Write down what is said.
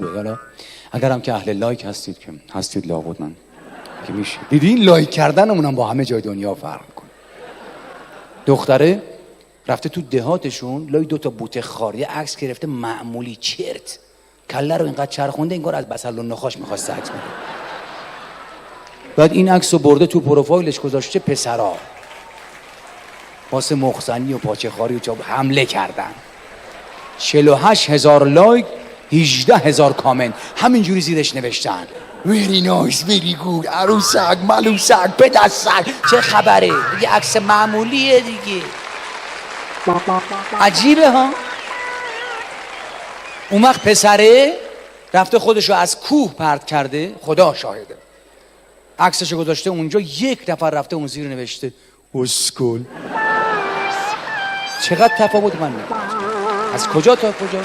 حالا اگرم که اهل لایک هستید که هستید لابد من که میشه دیدین لایک کردنمونم با همه جای دنیا فرق میکنه. دختره رفته تو دهاتشون لای 2 تا بوته خار یه عکس گرفته معمولی چرت کله رو اینقدر چرخونده انگار از بسل و نخاش میخواست عکس بگیره. بعد این عکس رو برده تو پروفایلش گذاشته پسرا واسه مخزنی و پاچه خاری و چاب حمله کردن. 48,000 لایک 18,000 کامنت همینجوری زیرش نوشتن ویری نایس ویری گود عروسک ملوسک پدسک. چه خبره؟ یه عکس معمولیه دیگه. عجیبه ها. اون وقت پسره رفته خودشو از کوه پرت کرده، خدا شاهده، عکسشو گذاشته اونجا، 1 نفر رفته اون زیر نوشته اسکول. چقدر تفاوت من می‌بینم. از کجا تا کجا؟